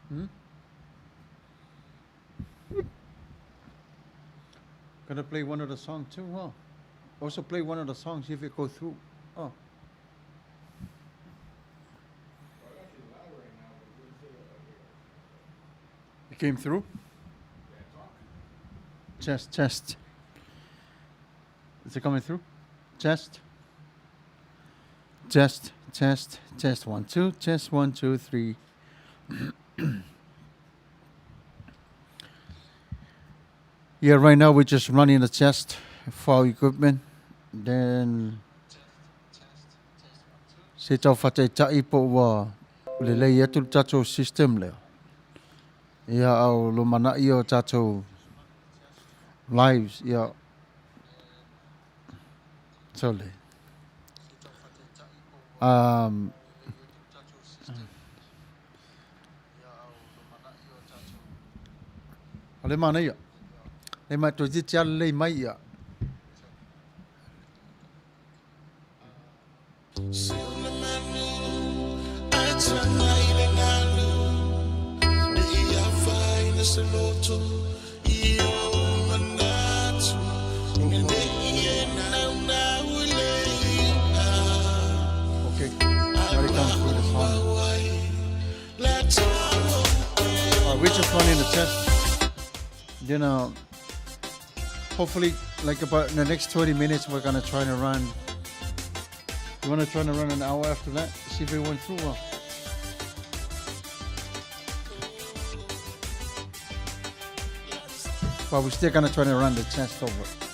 Hmm? Gonna play one of the songs too, huh? Also play one of the songs if it go through. Oh. It came through? Chest. Is it coming through? Chest. 1 2, chest 1 2 3. Yeah, right now we're just running the test for our equipment. Then se tau whateitai po wa lelei atu le tatou system leo. Ia au lo mana i o tatou lives, ia. Sole. Ale mana ia. Le mai to tia le mai ia. Okay, now it comes through the song. We're just running the test. Then hopefully like about in the next 20 minutes we're gonna try to run. You wanna try to run an hour after that? See if it went through well. But we're still gonna try to run the test over.